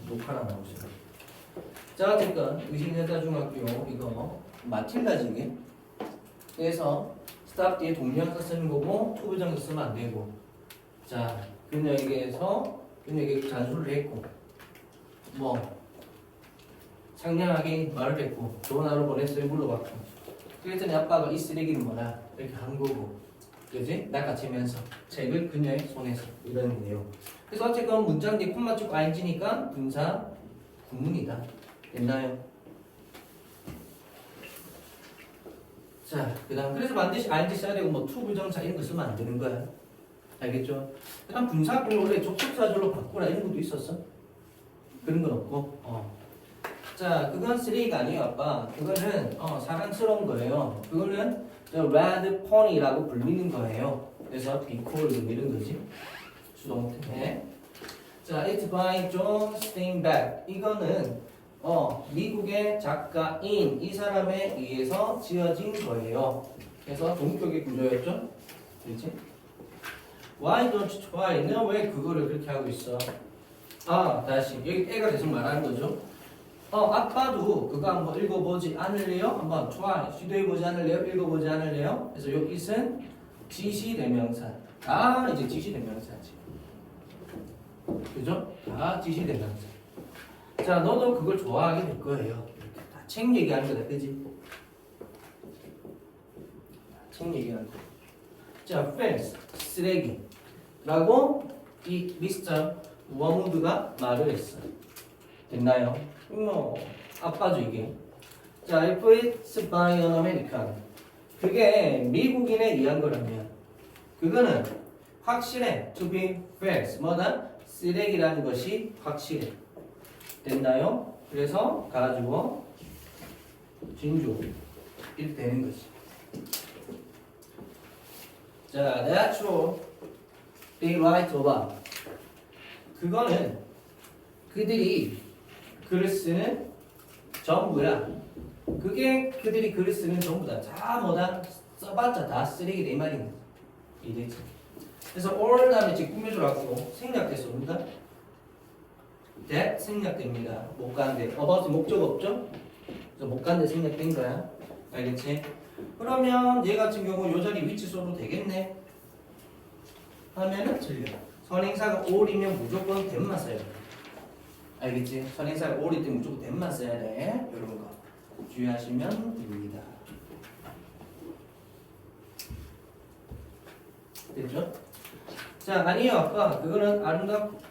녹화나 나오시죠. 자, 어쨌든 의식여자중학교 이거 마틸다지게. 그래서 스탑 뒤에 동명사 쓰는 거고 투부정사 쓰면 안 되고. 자, 그녀에게서 그녀에게 잔소리를 했고 뭐 상냥하게 말을 했고 좋은 하루 보냈어요 물어봤고 그랬더니 아빠가 이 쓰레기는 뭐라 이렇게 한 거고 그지? 낚아채면서 책을 그녀의 손에서 이런 내용. 그래서 어쨌건 문장 뒤에 콤마 쭉 ing니까 분사 구문이다. 됐나요? 자, 그 다음 그래서 반드시 ing 써야 되고 뭐 투부정사 이런 거 쓰면 안 되는 거야. 알겠죠? 그 다음 분사구를 원래 접속사절로 바꾸라 이런 것도 있었어? 그런 건 없고 자, 그건 쓰레기가 아니에요 아빠. 그거는 사랑스러운 거예요. 그거는 red pony라고 불리는 거예요. 그래서 be cool 이런 거지. 수동태. 자, it's by John Steinbeck. 이거는 미국의 작가인 이 사람에 의해서 지어진 거예요. 그래서 동격의 구조였죠. 그렇지? Why don't you try? 너 왜 그거를 그렇게 하고 있어? 다시 여기 애가 계속 말하는 거죠. 아빠도 그거 한번 읽어보지 않을래요? 한번 try 시도해보지 않을래요? 읽어보지 않을래요? 그래서 요 it은 지시대명사. 이제 지시대명사지. 그죠? 지시대명사. 자, 너도 그걸 좋아하게 될 거예요. 이렇게 다 책 얘기하는 거다, 그지? 책 얘기하는 거. 자, filth, 쓰레기라고 이 미스터 워무드가 말을 했어. 됐나요? 아빠죠 이게. 자, if it's by an American. 그게 미국인에 의한 거라면 그거는 확실해. To be false. 뭐다? 쓰레기라는 것이 확실해. 됐나요? 그래서 가지고 진주 이렇게 되는 거지. 자, that's true. They write about. 그거는 그들이 글을 쓰는 전부야. 그게 그들이 글을 쓰는 전부다. 다 뭐다? 써봤자 다 쓰레기다 이 말인 거지. 이해됐지? 그래서 all 다음에 지금 꾸며주라고 생략돼서 온다. that 생략됩니다. 못 가는데 about 목적 없죠? 그래서 못 가는데 생략된 거야. 알겠지? 그러면 얘 같은 경우 요 자리 위치 써도 되겠네. 하면은 틀려. 선행사가 all이면 무조건 that만 써야 돼. 알겠지? 선행사가 all일 때 무조건 that만 써야 돼. 이런 거 주의하시면 됩니다. 됐죠? 자, 아니에요 아빠. 그거는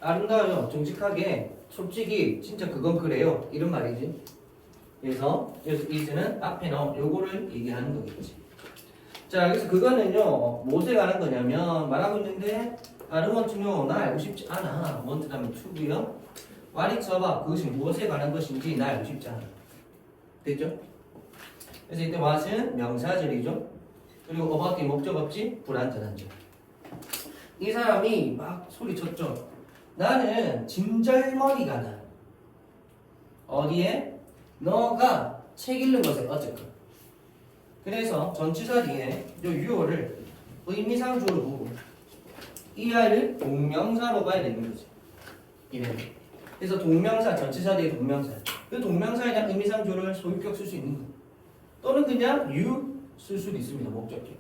아름다워요. 정직하게. 솔직히 진짜 그건 그래요. 이런 말이지. 그래서 is는 앞에 넣은 요거를 얘기하는 거겠지. 자, 그래서 그거는요 무엇에 관한 거냐면 말하고 있는데 다른 같은 경우 나 알고 싶지 않아. want 다음에 to고요. what it's about 그것이 무엇에 관한 것인지 나 알고 싶지 않아. 됐죠? 그래서 이때 what은 명사절이죠. 그리고 about이 목적 없지 불완전한 절. 이 사람이 막 소리쳤죠. 나는 진절머리가 나. 어디에? 너가 책 읽는 것에 어쨌건. 그래서 전치사 뒤에 요 유어를 의미상주어로 보고 이 아이를 동명사로 봐야 되는 거지. 이래. 그래서 동명사, 전치사 뒤에 동명사. 그 동명사에 대한 의미상주어를 소유격 쓸 수 있는 거. 또는 그냥 you 쓸 수도 있습니다. 목적격.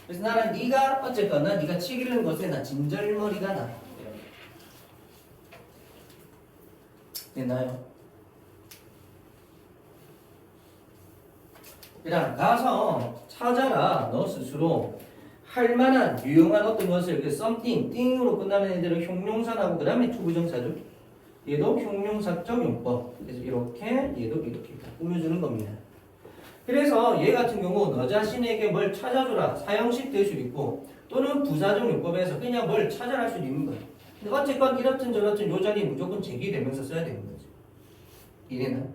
그래서 나는 네가 어쨌거나 네가 책 읽는 것에 나 진절머리가 나. 됐나요? 그다음 가서 찾아라. 너 스스로 할 만한 유용한 어떤 것을 그 something, thing으로 끝나는 애들은 형용사라고 그 다음에 투부정사죠. 얘도 형용사적 용법. 그래서 이렇게 얘도 이렇게 꾸며주는 겁니다. 그래서 얘 같은 경우 너 자신에게 뭘 찾아줘라. 사형식 될 수도 있고 또는 부사적 용법에서 그냥 뭘 찾아라 할 수도 있는 거야. 근데 어쨌건 이렇든 저렇든 요 자리에 무조건 제기되면서 써야 되는 거지. 이래는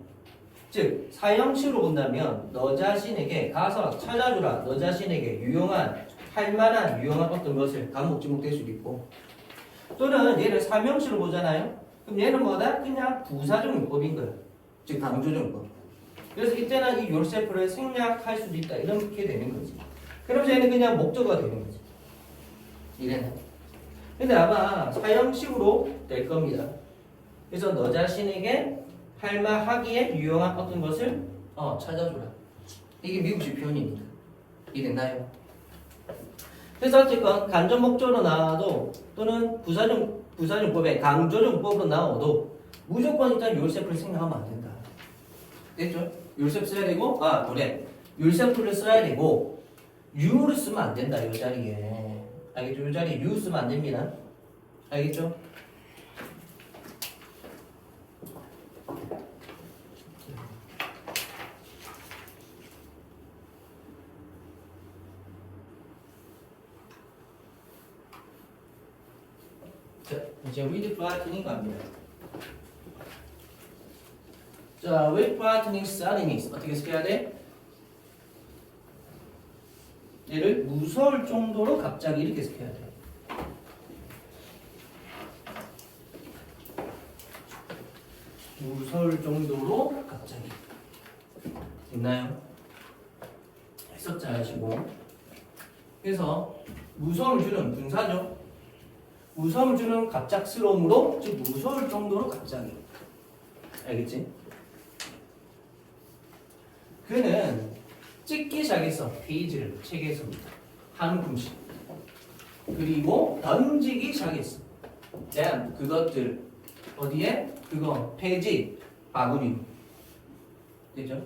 즉 사형식으로 본다면 너 자신에게 가서 찾아주라. 너 자신에게 유용한 할 만한 유용한 어떤 것을 감목지목 될 수도 있고 또는 얘를 사명식으로 보잖아요. 그럼 얘는 뭐다? 그냥 부사적 용법인 거야. 즉 강조적 용법. 그래서 이때는 이 yourself를 생략할 수도 있다. 이렇게 되는 거지. 그럼 얘는 그냥 목적어가 되는 거지. 이래는. 근데 아마 사형식으로 될 겁니다. 그래서 너 자신에게 할 말 하기에 유용한 어떤 것을 찾아줘라. 이게 미국식 표현입니다. 이해됐나요? 그래서 어쨌건 간접 목적으로 나와도 또는 부사용법의 강조용법으로 나와도 무조건 일단 요셉을 생각하면 안 된다. 됐죠? 요셉 써야 되고 그래. 요셉을 써야 되고 유를 쓰면 안 된다. 이 자리에. 알겠죠? 이 자리에 유 쓰면 안 됩니다. 알겠죠? 자, 이제 with brightening 갑니다. 자, with brightening suddenly 어떻게 해야 돼? 얘를 무서울 정도로 갑자기 이렇게 해석해야 돼. 무서울 정도로 갑자기. 있나요? 해석 잘 하시고. 그래서 무서움을 주는 분사죠. 무서움을 주는 갑작스러움으로, 즉 무서울 정도로 갑자기. 알겠지? 그는 찍기 시작했어. 페이지를 책에서 한 움큼씩. 그리고 던지기 시작했어. then 그것들 어디에? 그거 페이지 바구니. 되죠?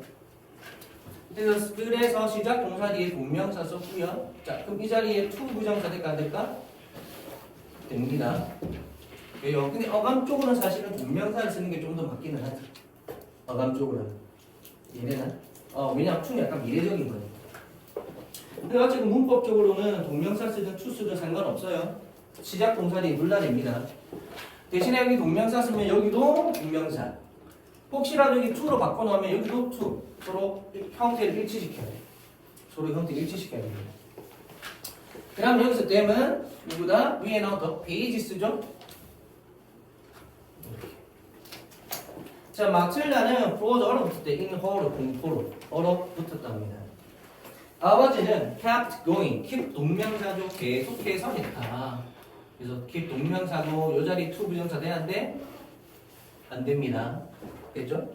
그래서 시작 동사 뒤에 동명사 썼고요. 자, 그럼 이 자리에 to 부정사 될까 안 될까? 됩니다. 왜요? 근데 어감 쪽으로는 사실은 동명사를 쓰는 게 좀 더 맞기는 하지. 어감 쪽으로는. 이해되나? 왜냐면 to는 약간 미래적인 거니까. 근데 어쨌든 문법적으로는 동명사 쓰든 to 쓰든 상관없어요. 시작 동사 뒤에 물러냅니다. 대신에 여기 동명사 쓰면 여기도 동명사. 혹시라도 여기 to로 바꿔놓으면 여기도 to. 서로 형태를 일치시켜야 돼. 서로 형태를 일치시켜야 됩니다. 그럼 여기서 땜은 누구다? 위에 나온 더 페이지 쓰죠? 이렇게. 자, 마틸다는 프로즈 얼어붙을 때 in 허로 공포로 얼어붙었답니다. 아버지는 kept going, keep 동명사죠. 계속해서 했다. 그래서 keep 동명사고 요 자리 to 부정사 되는데 안 됩니다. 됐죠?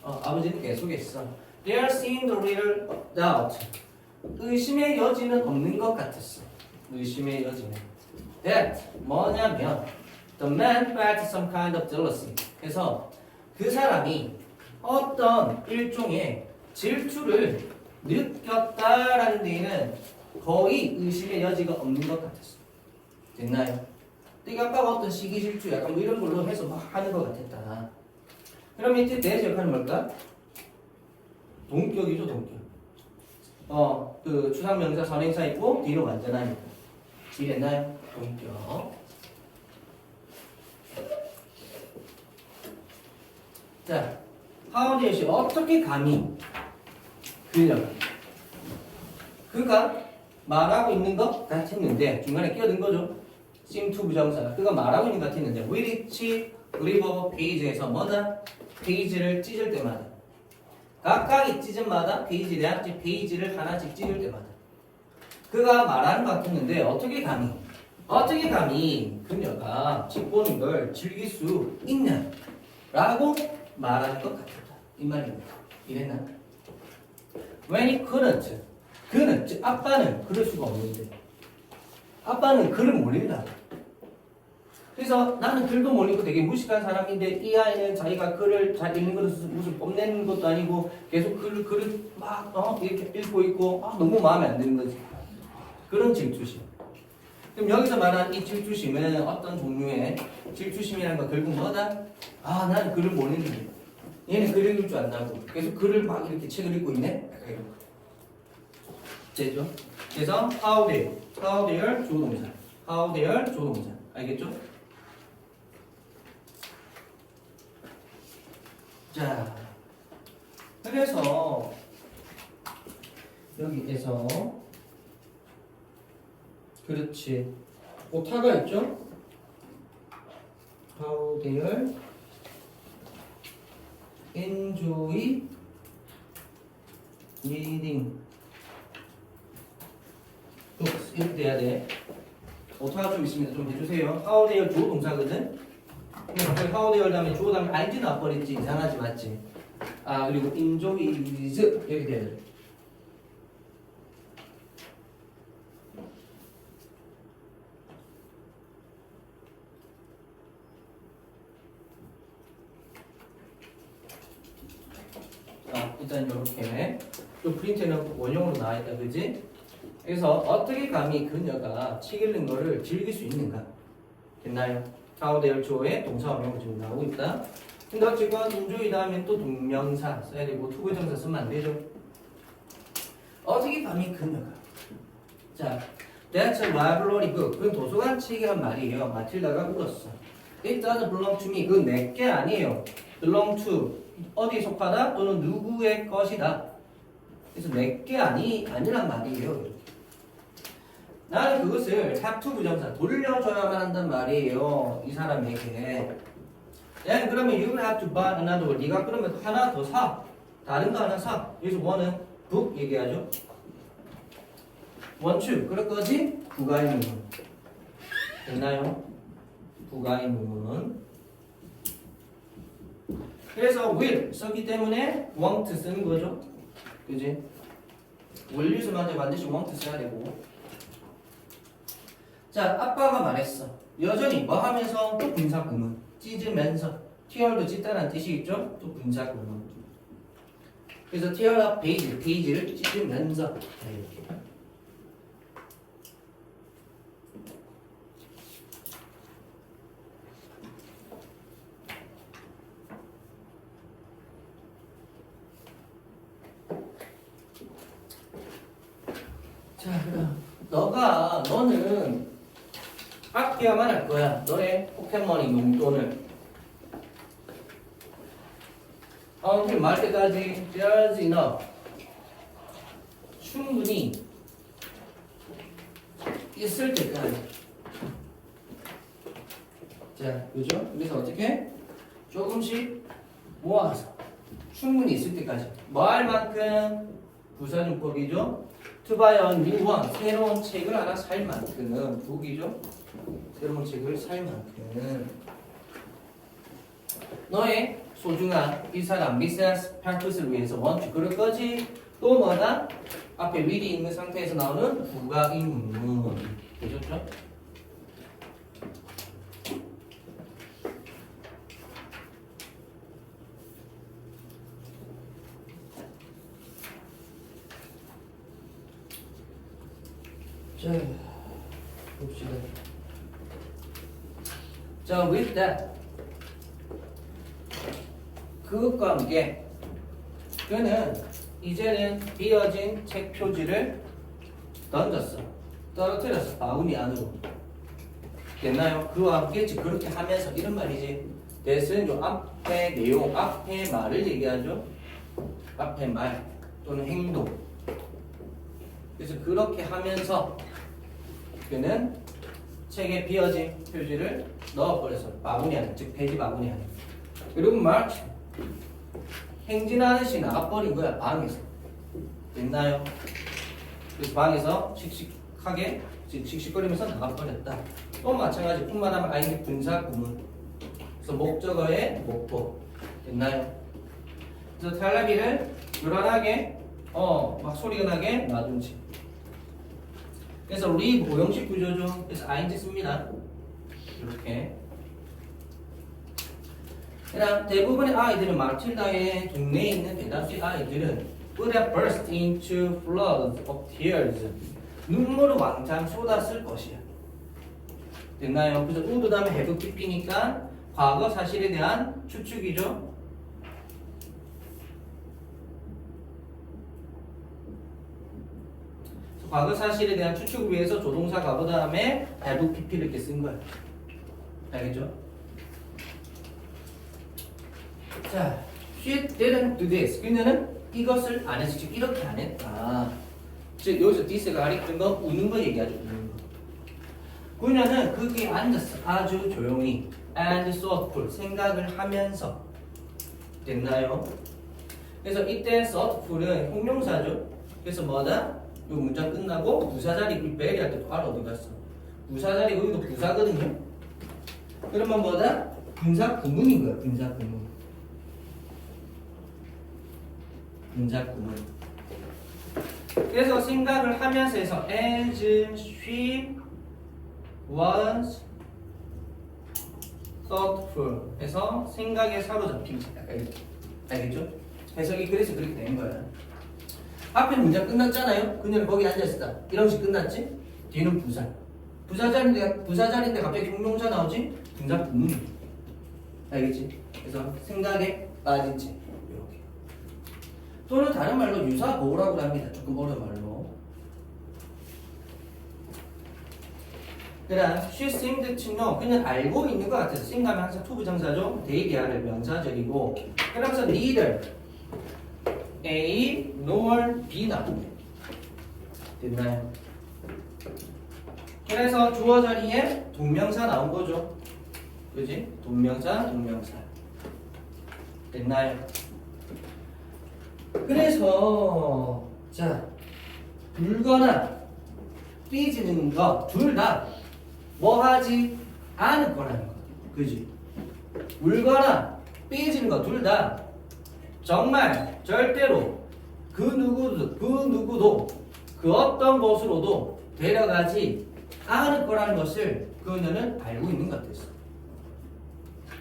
아버지는 계속했어. There seemed little doubt. 의심의 여지는 없는 것 같았어. 의심의 여지는. That 뭐냐면 the man felt some kind of jealousy. 그래서 그 사람이 어떤 일종의 질투를 느꼈다라는 데에는 거의 의심의 여지가 없는 것 같았어. 됐나요? 내가 아까 어떤 시기 질투 약간 뭐 이런 걸로 해서 막 하는 것 같았다. 그럼 이때 대해서 역할은 뭘까? 동격이죠, 동격. 그 추상명사 선행사 있고 뒤로 완전하니까. 이해됐나요? 동격. 자, 하우디엇이 어떻게 감히 그려가? 그가 말하고 있는 것 같았는데 중간에 끼어든 거죠. seem to 부정사. 그가 말하고 있는 것 같았는데 which 리버 페이지에서 뭐다? 페이지를 찢을 때마다 각각의 찢음마다 페이지를 하나씩 찢을 때마다 그가 말하는 것 같았는데 어떻게 감히 그녀가 찢보는 걸 즐길 수 있냐 라고 말하는 것 같았다 이 말입니다. 이랬나? When he couldn't 그는 즉 아빠는 그럴 수가 없는데 아빠는 글을 못 읽다. 그래서 나는 글도 못 읽고 되게 무식한 사람인데 이 아이는 자기가 글을 잘 읽는 것을 무슨 뽐내는 것도 아니고 계속 글을 막 이렇게 읽고 있고 너무 마음에 안 드는 거지. 그런 질투심. 그럼 여기서 말한 이 질투심은 어떤 종류의 질투심이라는 건 결국 뭐다? 나는 글을 못 읽는데 얘는 글 읽을 줄 안다고 계속 글을 막 이렇게 책을 읽고 있네? 약간 이런 거. 되죠? 그래서 how dare 조동사 how dare 조동사 알겠죠? 자, 그래서 여기에서 그렇지 오타가 있죠? How dare enjoy reading books 이렇게 돼야 돼. 오타가 좀 있습니다. 좀 해주세요. How dare 주어 동사거든. 갑자기 how they are 다음에 주어 다음에 ing 나와버렸지. 이상하지 맞지? 아 그리고 enjoys 이렇게 돼야 돼. 자 일단 이렇게 이 프린트는 원형으로 나와있다 그지? 그래서 어떻게 감히 그녀가 책 읽는 거를 즐길 수 있는가? 됐나요? how they are 주어에 동사 원형으로 지금 나오고 있다. 근데 어쨌건 enjoy 다음에 또 동명사 써야 되고 투부정사 쓰면 안 되죠. 어떻게 감히 그녀가 자 That's a library book. 그건 도서관 책이란 말이에요. 마틸다가 울었어. It doesn't belong to me. 그건 내게 아니에요. belong to 어디에 속하다 또는 누구의 것이다. 그래서 내게 아니란 말이에요. 나는 그것을 have to 부정사 돌려줘야만 한단 말이에요. 이 사람에게. 야, 그러면 you have to buy another one. 네가 그러면 하나 더 사. 다른 거 하나 사. 여기서 one은 book 얘기하죠. want to. 그럴 거지? 부가의문문. 됐나요? 부가의문문은. 그래서 will 썼기 때문에 want 쓰는 거죠. 그지? will us만 반드시 want 써야 되고. 자, 아빠가 말했어. 여전히 뭐 하면서 또 분사구문. 찢으면서. tear도 찢다는 뜻이 있죠? 또 분사구문. 그래서 tear up page, 페이지를 찢으면서. 이렇게. 자, 너는 아껴야만 할 거야. 너의 포켓몬이 용돈을. until 말 때까지 there's enough. 충분히 있을 때까지. 자, 그죠? 그래서 어떻게? 조금씩 모아서 충분히 있을 때까지. 뭐 할 만큼 부사용법이죠. To buy a new one. 새로운 책을 하나 살 만큼. 보기죠. 새로운 책을 살 만큼. 너의 소중한 이 사람 미세스 purpose를 위해서 want to. 그럴 거지. 또 뭐다? 앞에 will이 있는 상태에서 나오는 부가의문문. 되셨죠? 자, 봅시다. 자, with that. 그것과 함께 그는 이제는 비어진 책 표지를 던졌어. 떨어뜨렸어. 바구니 안으로. 됐나요? 그와 함께 즉 그렇게 하면서 이런 말이지. that은 요 앞에 내용, 앞에 말을 얘기하죠. 앞에 말 또는 행동. 그래서 그렇게 하면서 그는 책에 비어진 표지를 넣어버려서 바구니 안에, 즉 페이지 바구니 안에. 그리고 마치 행진하듯이 나가버린 거야. 방에서. 됐나요? 그래서 방에서 씩씩하게 씩씩거리면서 나가버렸다. 또 마찬가지 뿐만 하면 아이디 분사 구문. 그래서 목적어의 목보. 됐나요? 그래서 탈라비를 요란하게 막 소리가 나게 놔둔 지. 그래서 leave 고형식 구조죠. 그래서 ing 씁니다. 이렇게. 그다음 대부분의 아이들은 마틸다의 동네에 있는 대다수의 아이들은 would have burst into floods of tears. 눈물을 왕창 쏟았을 것이야. 됐나요? 그래서 would 다음에 have pp니까 과거 사실에 대한 추측이죠. 과거 사실에 대한 추측을 위해서 조동사 가보 다음에 have pp를 이렇게 쓴 거야. 알겠죠? 자, she didn't do this. 그녀는 이것을 안 했어. 즉 이렇게 안 했다. 즉 여기서 this가 가리키는 건 우는 거 얘기하죠. 우는 거. 그녀는 거기에 앉았어. 아주 조용히 and thoughtful. 생각을 하면서. 됐나요? 그래서 이때 thoughtful은 형용사죠. 그래서 뭐다? 이 문장 끝나고 부사자리 prepare할 때 바로 어디 갔어? 부사자리 여기도 부사거든요. 그러면 뭐다? 분사 구문인 거야. 분사 구문. 분사 구문. 그래서 생각을 하면서 해서 as she was thoughtful 해서 생각에 사로잡힌 약간 이렇게. 알겠죠? 해석이 그래서 그렇게 된 거야. 앞에 문장 끝났잖아요. 그녀는 거기 앉아있었다. 이런 식 끝났지? 뒤는 부사. 부사 자리인데 갑자기 형용사 나오지? 분사 구문. 알겠지? 그래서 생각에 빠진 채 이렇게. 또는 다른 말로 유사 보호라고 합니다. 조금 어려운 말로. 그다음 she seemed to know. 그는 알고 있는 것 같아서 seem하면 항상 투부정사죠. 대기하를 명사절이고. 그러면서 neither A nor B 나옵니다. 됐나요? 그래서 주어 자리에 동명사 나온 거죠. 그지? 동명사. 됐나요? 그래서 자 울거나 삐지는 거 둘 다 뭐 하지 않을 거라는 거. 그지? 울거나 삐지는 거 둘 다 정말 절대로 그 누구도 그 어떤 곳으로도 데려가지 않을 거라는 것을 그녀는 알고 있는 것 같았어.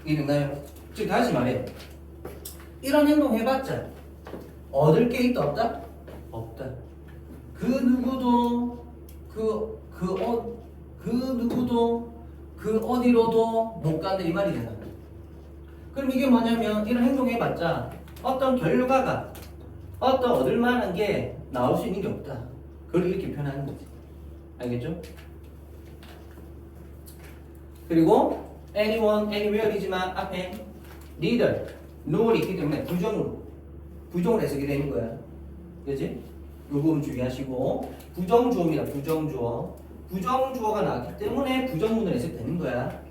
이해됐나요? 즉 다시 말해. 이런 행동 해봤자 얻을 게 있다 없다? 없다. 그 누구도 그 어디로도 못 간다 이 말이잖아. 그럼 이게 뭐냐면 이런 행동 해봤자 어떤 결과가 어떤 얻을 만한 게 나올 수 있는 게 없다. 그걸 이렇게 표현하는 거지. 알겠죠? 그리고 anyone, anywhere이지만 앞에 neither, nor이 있기 때문에 부정으로 해석이 되는 거야. 그치? 이 부분 주의하시고 부정주어입니다. 부정주어가 나왔기 때문에 부정문으로 해석되는 거야.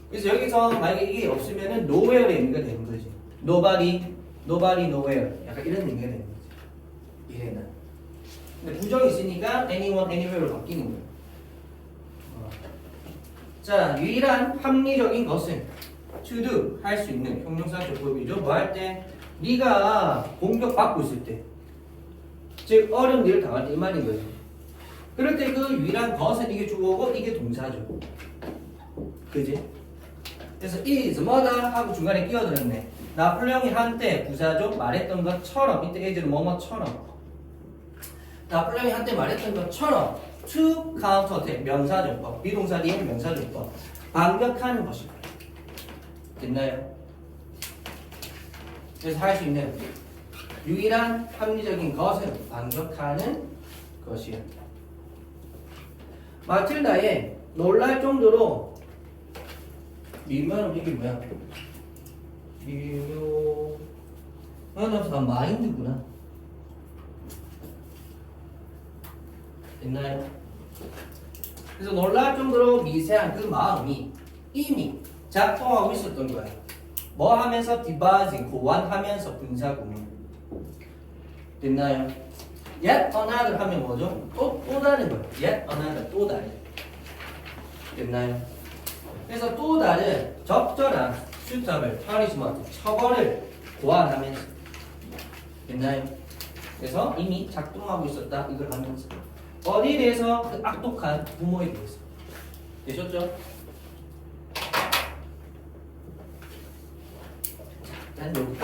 그래서 여기서 만약에 이게 없으면은 nowhere의 의미가 되는 거지. nobody, nowhere. 약간 이런 의미가 되는 거지. 이해나. 근데 부정이 있으니까 anyone, anywhere로 바뀌는 거야. 자, 유일한 합리적인 것은 to do 할 수 있는 형용사 조법이죠. 뭐 할 때? 네가 공격받고 있을 때, 즉 어려운 일을 당할 때 이 말인 거예요. 그럴 때 그 유일한 것은 이게 주어고 이게 동사죠. 그지? 그래서 is 뭐다 하고 중간에 끼어들었네. 나폴레옹이 한때 부사죠. 말했던 것처럼 이때 as는 뭐뭐처럼 나폴레옹이 한때 말했던 것처럼 to counter attack 명사조법 비동사 뒤에 명사조법 반격하는 것이다. 됐나요? 그래서 할 수 있는 유일한 합리적인 것은 반격하는 것이야. 마틸다의 놀랄 정도로 미묘한 이게 뭐야? 미묘한 마인드구나. 됐나요? 그래서 놀랄 정도로 미세한 그 마음이 이미 작동하고 있었던 거야. 뭐 하면서 디바징 고안하면서 분사구문. 됐나요? yet another 하면 뭐죠? 또 다른 거야. yet another 또 다른. 됐나요? 그래서 또 다른 적절한 suitable punishment 처벌을 고안하면서. 됐나요? 그래서 이미 작동하고 있었다 이걸 하면서 어디에 대해서? 그 악독한 부모에 대해서. 되셨죠? 난 여기